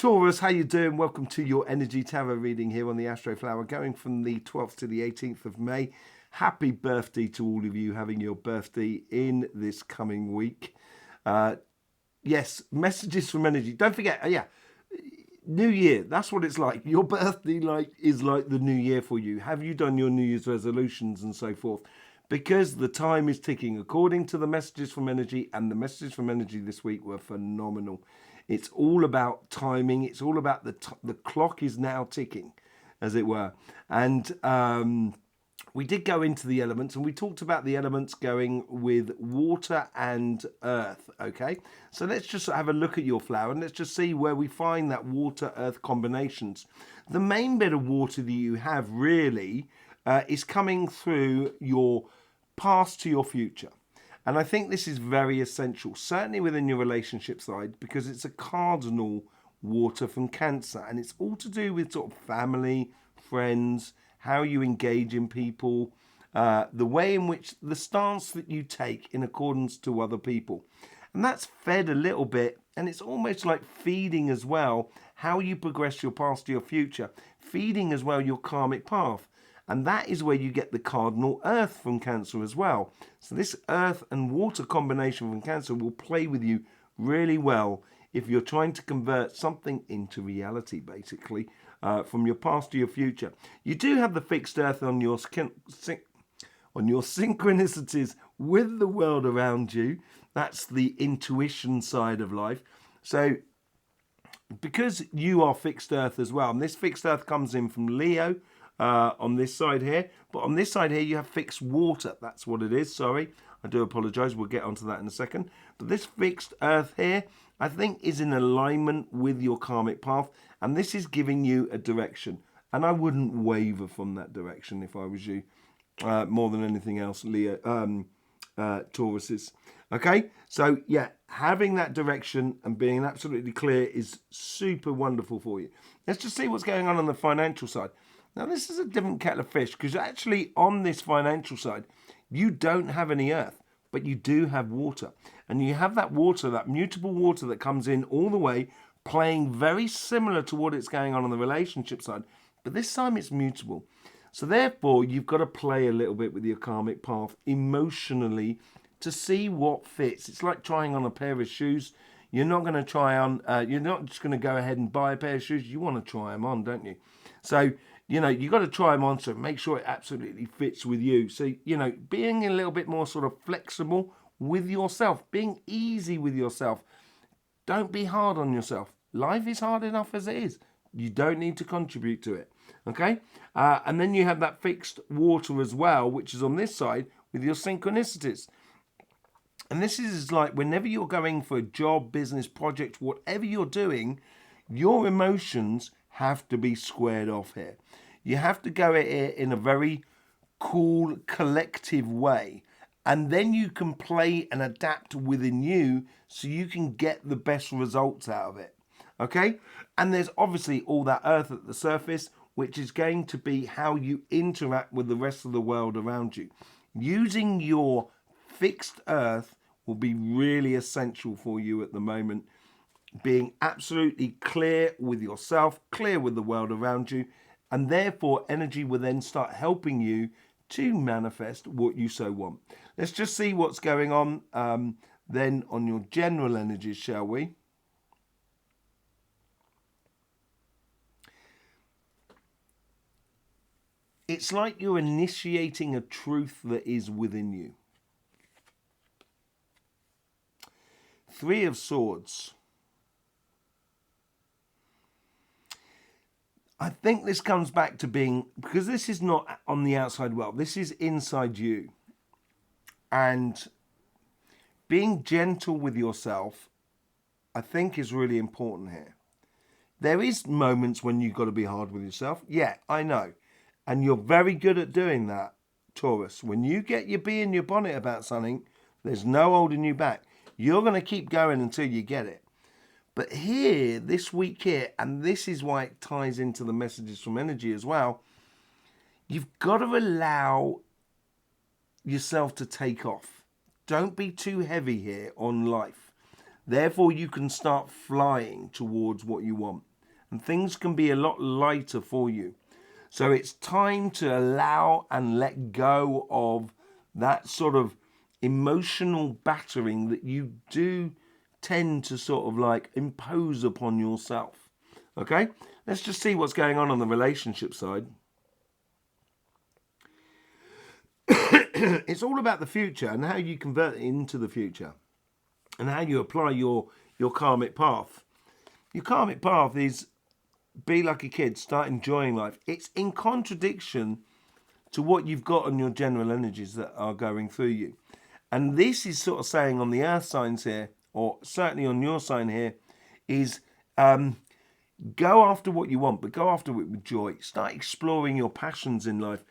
Taurus, how you doing? Welcome to your energy tarot reading here on the Astroflower, going from the 12th to the 18th of May. Happy birthday to all of you having your birthday in this coming week. Yes, messages from energy. Don't forget, New Year. That's what it's like. Your birthday is like the new year for you. Have you done your New Year's resolutions and so forth? Because the time is ticking according to the messages from energy, and the messages from energy this week were phenomenal. It's all about timing. It's all about the clock is now ticking, as it were. And we did go into the elements, and we talked about the elements going with water and earth, okay? So let's just have a look at your flower, and let's just see where we find that water-earth combinations. The main bit of water that you have really is coming through your past to your future. And I think this is very essential, certainly within your relationship side, because it's a cardinal water from Cancer, and it's all to do with sort of family, friends, how you engage in people, the way in which the stance that you take in accordance to other people. And that's fed a little bit, and it's almost like feeding as well how you progress your past to your future, feeding as well your karmic path. And that is where you get the cardinal earth from Cancer as well. So this earth and water combination from Cancer will play with you really well if you're trying to convert something into reality, basically, from your past to your future. You do have the fixed earth on your synchronicities with the world around you. That's the intuition side of life. So because you are fixed earth as well, and this fixed earth comes in from Leo, on this side here, but on this side here you have fixed water. That's what it is. Sorry, I do apologize. We'll get onto that in a second. But this fixed earth here, I think, is in alignment with your karmic path, and this is giving you a direction, and I wouldn't waver from that direction if I was you, more than anything else, Leo, Tauruses. Okay, so yeah, having that direction and being absolutely clear is super wonderful for you. Let's just see what's going on the financial side. Now, this is a different kettle of fish, because actually on this financial side, you don't have any earth, but you do have water. And you have that water, that mutable water that comes in all the way, playing very similar to what it's going on the relationship side. But this time it's mutable. So therefore, you've got to play a little bit with your karmic path emotionally to see what fits. It's like trying on a pair of shoes. You're not going to try on, you're not just going to go ahead and buy a pair of shoes. You want to try them on, don't you? So, you've got to try them on, so make sure it absolutely fits with you. So, being a little bit more sort of flexible with yourself, being easy with yourself. Don't be hard on yourself. Life is hard enough as it is. You don't need to contribute to it, okay? And then you have that fixed water as well, which is on this side with your synchronicities. And this is like whenever you're going for a job, business, project, whatever you're doing, your emotions have to be squared off here. You have to go at it in a very cool, collective way. And then you can play and adapt within you so you can get the best results out of it. Okay? And there's obviously all that earth at the surface, which is going to be how you interact with the rest of the world around you. Using your fixed earth will be really essential for you at the moment. Being absolutely clear with yourself, clear with the world around you, and therefore energy will then start helping you to manifest what you so want. Let's just see what's going on then on your general energies, shall we? It's like you're initiating a truth that is within you. Three of Swords. I think this comes back to being, because this is not on the outside world, this is inside you. And being gentle with yourself, I think, is really important here. There is moments when you've got to be hard with yourself. Yeah, I know. And you're very good at doing that, Taurus. When you get your bee in your bonnet about something, there's no holding you back. You're going to keep going until you get it. But here, this week here, and this is why it ties into the messages from energy as well, you've got to allow yourself to take off. Don't be too heavy here on life. Therefore, you can start flying towards what you want. and things can be a lot lighter for you. So it's time to allow and let go of that sort of emotional battering that you do tend to sort of like impose upon yourself. Okay, let's just see what's going on the relationship side. It's all about the future and how you convert it into the future and how you apply your karmic path. Your karmic path is be like a kid, start enjoying life. It's in contradiction to what you've got on your general energies that are going through you. And this is sort of saying on the earth signs here, or certainly on your sign here, is go after what you want, but go after it with joy. Start exploring your passions in life.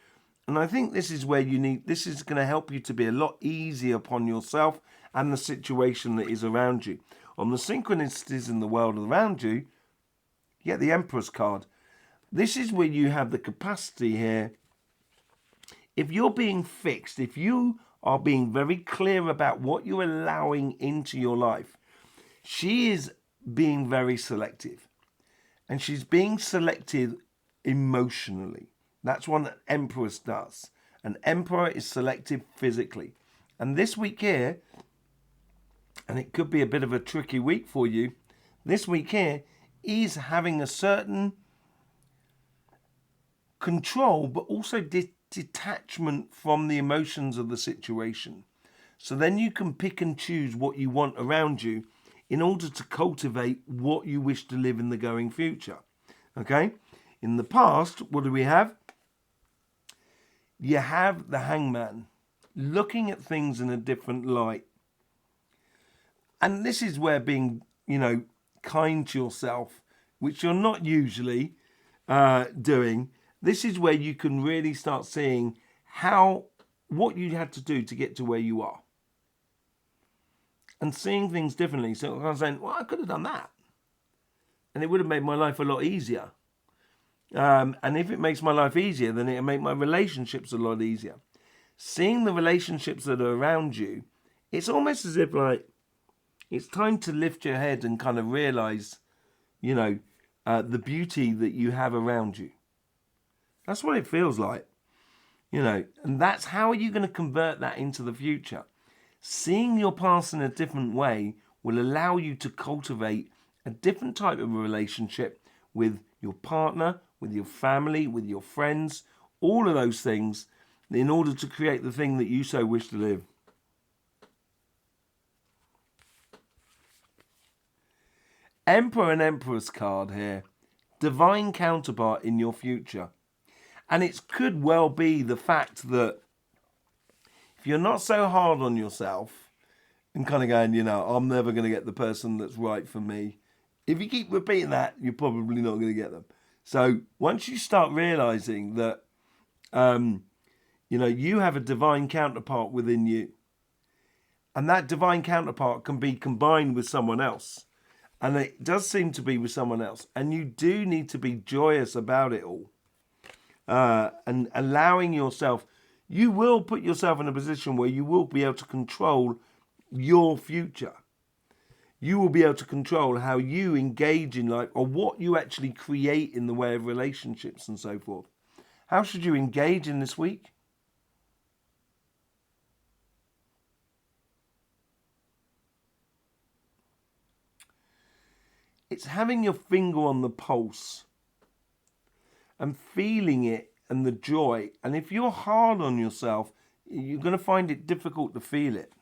And I think this is where this is going to help you to be a lot easier upon yourself and the situation that is around you. On the synchronicities in the world around you, you get the Emperor's card. This is where you have the capacity here. If you're being fixed, if you are being very clear about what you're allowing into your life, she is being very selective. And she's being selective emotionally. That's what an Empress does. An Emperor is selective physically. And this week here, and it could be a bit of a tricky week for you, this week here is having a certain control, but also detachment from the emotions of the situation. So then you can pick and choose what you want around you in order to cultivate what you wish to live in the going future. Okay? In the past, what do we have? You have the Hangman, looking at things in a different light. And this is where being, kind to yourself, which you're not usually doing, this is where you can really start seeing what you had to do to get to where you are. And seeing things differently. So I'm saying, well, I could have done that. And it would have made my life a lot easier. And if it makes my life easier, then it'll make my relationships a lot easier. Seeing the relationships that are around you, it's almost as if like it's time to lift your head and kind of realize, the beauty that you have around you. That's what it feels like, and that's how are you going to convert that into the future? Seeing your past in a different way will allow you to cultivate a different type of a relationship with your partner, with your family, with your friends, all of those things in order to create the thing that you so wish to live. Emperor and Empress card here. Divine counterpart in your future. And it could well be the fact that if you're not so hard on yourself and kind of going, I'm never going to get the person that's right for me. If you keep repeating that, you're probably not going to get them. So once you start realizing that, you have a divine counterpart within you, and that divine counterpart can be combined with someone else, and it does seem to be with someone else, and you do need to be joyous about it all, and allowing yourself, you will put yourself in a position where you will be able to control your future. You will be able to control how you engage in life or what you actually create in the way of relationships and so forth. How should you engage in this week? It's having your finger on the pulse and feeling it and the joy. And if you're hard on yourself, you're going to find it difficult to feel it.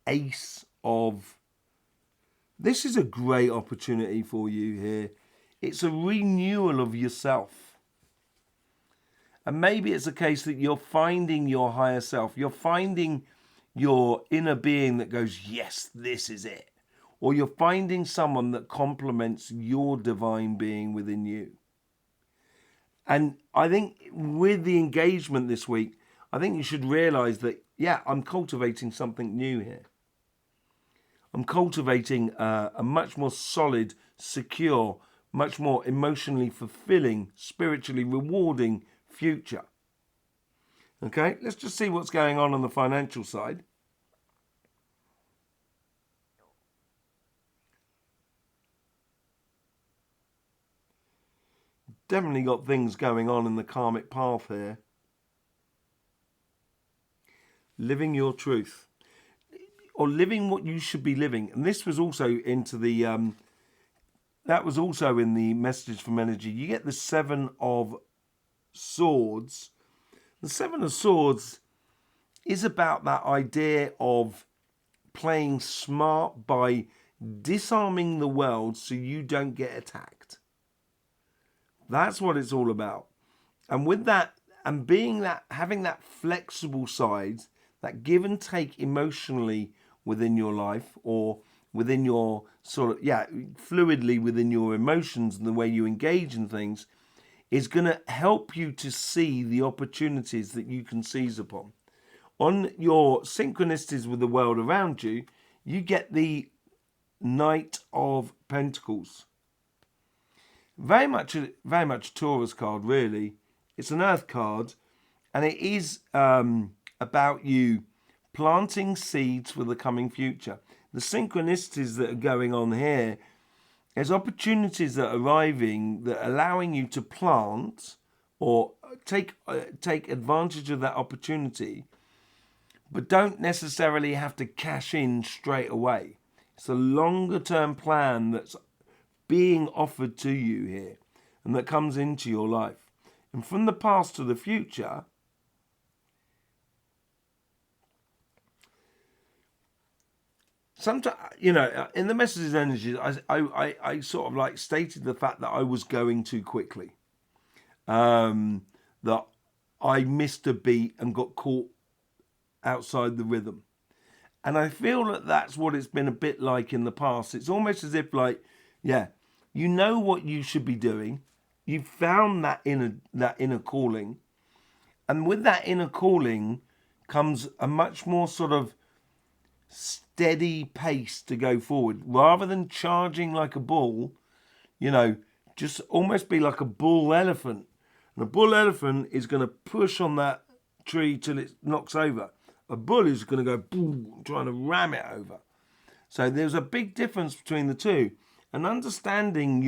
Ace of... This is a great opportunity for you here. It's a renewal of yourself. And maybe it's a case that you're finding your higher self. You're finding your inner being that goes, yes, this is it. Or you're finding someone that complements your divine being within you. And I think with the engagement this week, I think you should realize that, yeah, I'm cultivating something new here. I'm cultivating a much more solid, secure, much more emotionally fulfilling, spiritually rewarding future. Okay, let's just see what's going on the financial side. definitely got things going on in the karmic path here. Living your truth, or living what you should be living. And this was also into the that was also in the messages from energy. You get the Seven of Swords. The Seven of Swords is about that idea of playing smart by disarming the world so you don't get attacked. That's what it's all about. And with that, and being that, having that flexible side, that give and take emotionally within your life, or within your sort of, fluidly within your emotions and the way you engage in things, is going to help you to see the opportunities that you can seize upon. On your synchronicities with the world around you, you get the Knight of Pentacles. Very much a Taurus card, really. It's an Earth card, and it is about you planting seeds for the coming future. The synchronicities that are going on here, there's opportunities that are arriving that are allowing you to plant or take advantage of that opportunity, but don't necessarily have to cash in straight away. It's a longer term plan that's being offered to you here and that comes into your life. And from the past to the future, sometimes, in the messages energies, I sort of like stated the fact that I was going too quickly, that I missed a beat and got caught outside the rhythm. And I feel that that's what it's been a bit like in the past. It's almost as if you know what you should be doing. You've found that inner calling. And with that inner calling comes a much more sort of steady pace to go forward. Rather than charging like a bull, just almost be like a bull elephant. And a bull elephant is going to push on that tree till it knocks over. A bull is going to go boom, trying to ram it over. So there's a big difference between the two. And understanding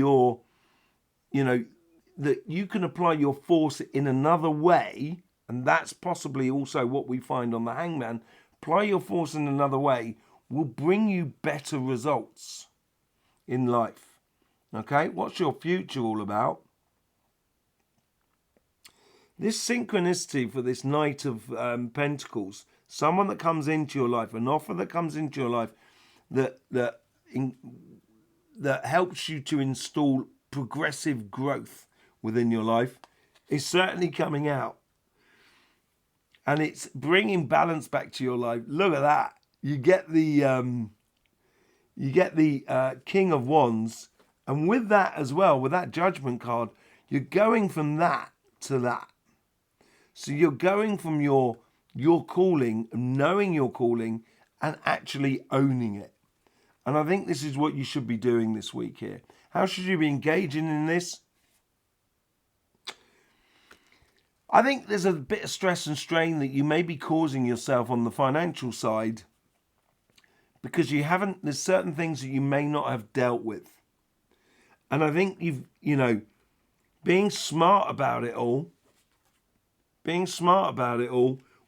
that you can apply your force in another way, and that's possibly also what we find on the Hangman. Apply your force in another way will bring you better results in life. Okay, what's your future all about? This synchronicity for this Knight of Pentacles, someone that comes into your life, an offer that comes into your life that helps you to install progressive growth within your life, is certainly coming out. And it's bringing balance back to your life. Look at that. You get the King of Wands. And with that as well, with that Judgment card, you're going from that to that. So you're going from your calling, knowing your calling, and actually owning it. And I think this is what you should be doing this week here. How should you be engaging in this? I think there's a bit of stress and strain that you may be causing yourself on the financial side because there's certain things that you may not have dealt with. And I think being smart about it all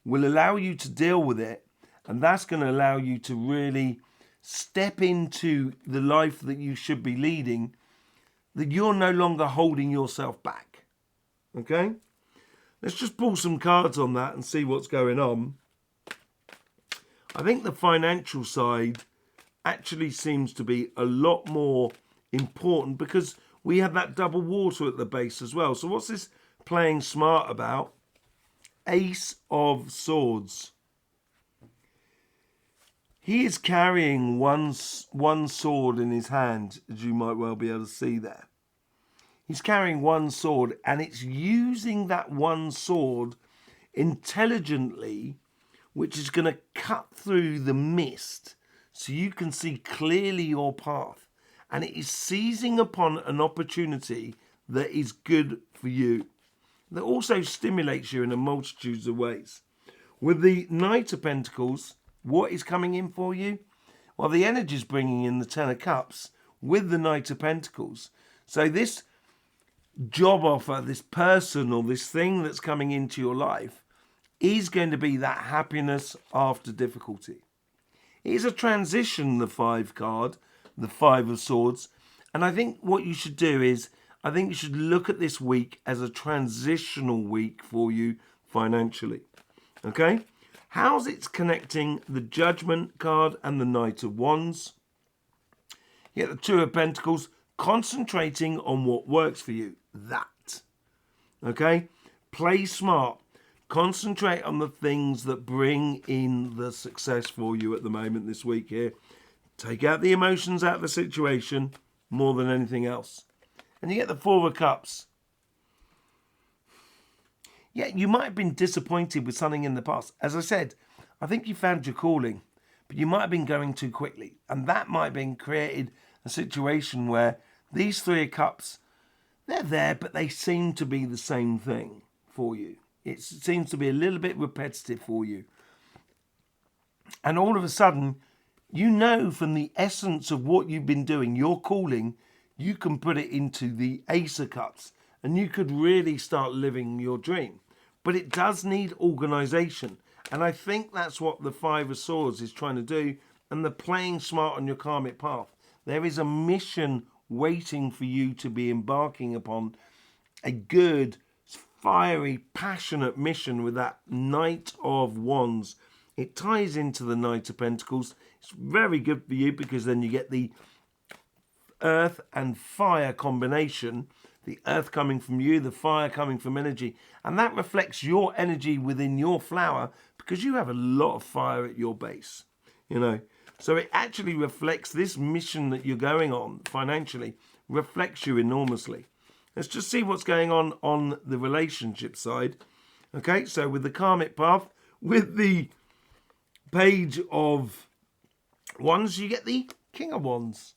will allow you to deal with it. And that's going to allow you to really step into the life that you should be leading, that you're no longer holding yourself back. Okay? Let's just pull some cards on that and see what's going on. I think the financial side actually seems to be a lot more important because we have that double water at the base as well. So what's this playing smart about? Ace of Swords. He is carrying one sword in his hand, as you might well be able to see there. He's carrying one sword, and it's using that one sword intelligently, which is going to cut through the mist so you can see clearly your path. And it is seizing upon an opportunity that is good for you, that also stimulates you in a multitude of ways. With the Knight of Pentacles, what is coming in for you? Well, the energy is bringing in the Ten of Cups with the Knight of Pentacles. So this job offer, this person or this thing that's coming into your life is going to be that happiness after difficulty. It is a transition, the 5 card, the 5 of Swords. And I think what you should do is, I think you should look at this week as a transitional week for you financially. Okay? How's it connecting the Judgment card and the Knight of Wands? You get the 2 of Pentacles, concentrating on what works for you. That. Okay? Play smart. Concentrate on the things that bring in the success for you at the moment this week here. Take out the emotions out of the situation more than anything else. And you get the 4 of Cups. Yeah, you might have been disappointed with something in the past. As I said, I think you found your calling, but you might have been going too quickly. And that might have been created a situation where these 3 of Cups, they're there, but they seem to be the same thing for you. It seems to be a little bit repetitive for you. And all of a sudden, you know from the essence of what you've been doing, your calling, you can put it into the Ace of Cups. And you could really start living your dream. But it does need organisation. And I think that's what the 5 of Swords is trying to do. And the playing smart on your karmic path. There is a mission waiting for you to be embarking upon. A good, fiery, passionate mission with that Knight of Wands. It ties into the Knight of Pentacles. It's very good for you because then you get the earth and fire combination. The earth coming from you, the fire coming from energy. And that reflects your energy within your flower because you have a lot of fire at your base. You know, so it actually reflects this mission that you're going on financially, reflects you enormously. Let's just see what's going on the relationship side. Okay, so with the karmic path, with the Page of Wands, you get the King of Wands.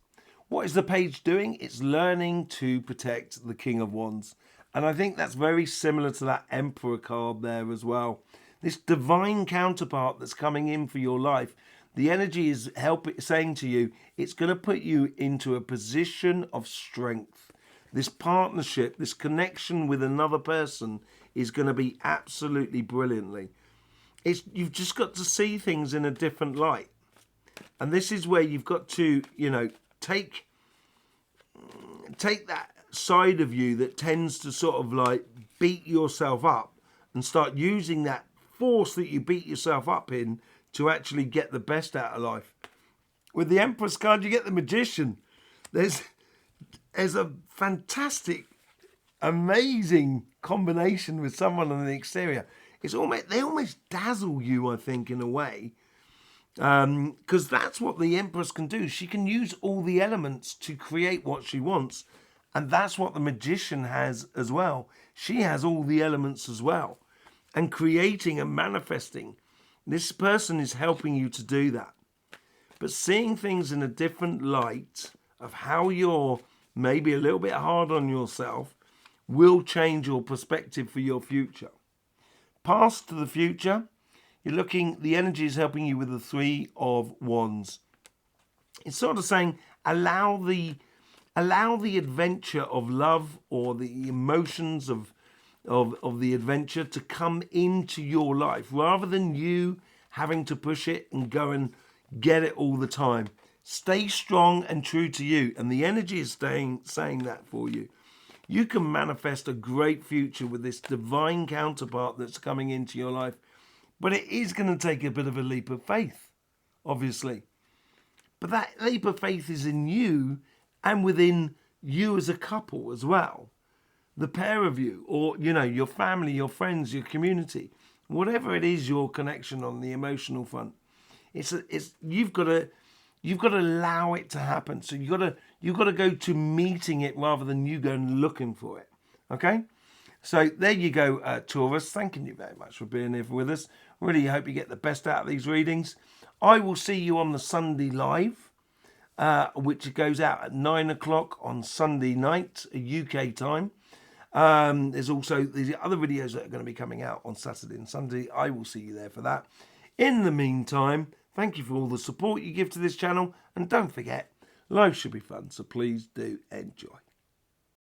What is the page doing? It's learning to protect the King of Wands. And I think that's very similar to that Emperor card there as well. This divine counterpart that's coming in for your life, the energy is saying to you, it's going to put you into a position of strength. This partnership, this connection with another person is going to be absolutely brilliantly. You've just got to see things in a different light. And this is where you've got to, you know, take that side of you that tends to sort of like beat yourself up and start using that force that you beat yourself up in to actually get the best out of life. With the Empress card, you get the Magician. There's a fantastic, amazing combination with someone on the exterior. They almost dazzle you, I think, in a way. Because that's what the Empress can do. She can use all the elements to create what she wants. And that's what the Magician has as well. She has all the elements as well. And creating and manifesting. This person is helping you to do that. But seeing things in a different light of how you're maybe a little bit hard on yourself will change your perspective for your future. Past to the future. You're looking, the energy is helping you with the 3 of Wands. It's sort of saying, allow the adventure of love or the emotions of the adventure to come into your life rather than you having to push it and go and get it all the time. Stay strong and true to you. And the energy is saying that for you. You can manifest a great future with this divine counterpart that's coming into your life. But it is going to take a bit of a leap of faith, obviously. But that leap of faith is in you and within you as a couple as well. The pair of you, or, you know, your family, your friends, your community, whatever it is, your connection on the emotional front. You've got to allow it to happen. So you've got to go to meeting it rather than you going looking for it. Okay? So there you go, Taurus. Thanking you very much for being here with us. Really hope you get the best out of these readings. I will see you on the Sunday live, which goes out at 9 o'clock on Sunday night, UK time. There's also these other videos that are going to be coming out on Saturday and Sunday. I will see you there for that. In the meantime, thank you for all the support you give to this channel. And don't forget, life should be fun, so please do enjoy.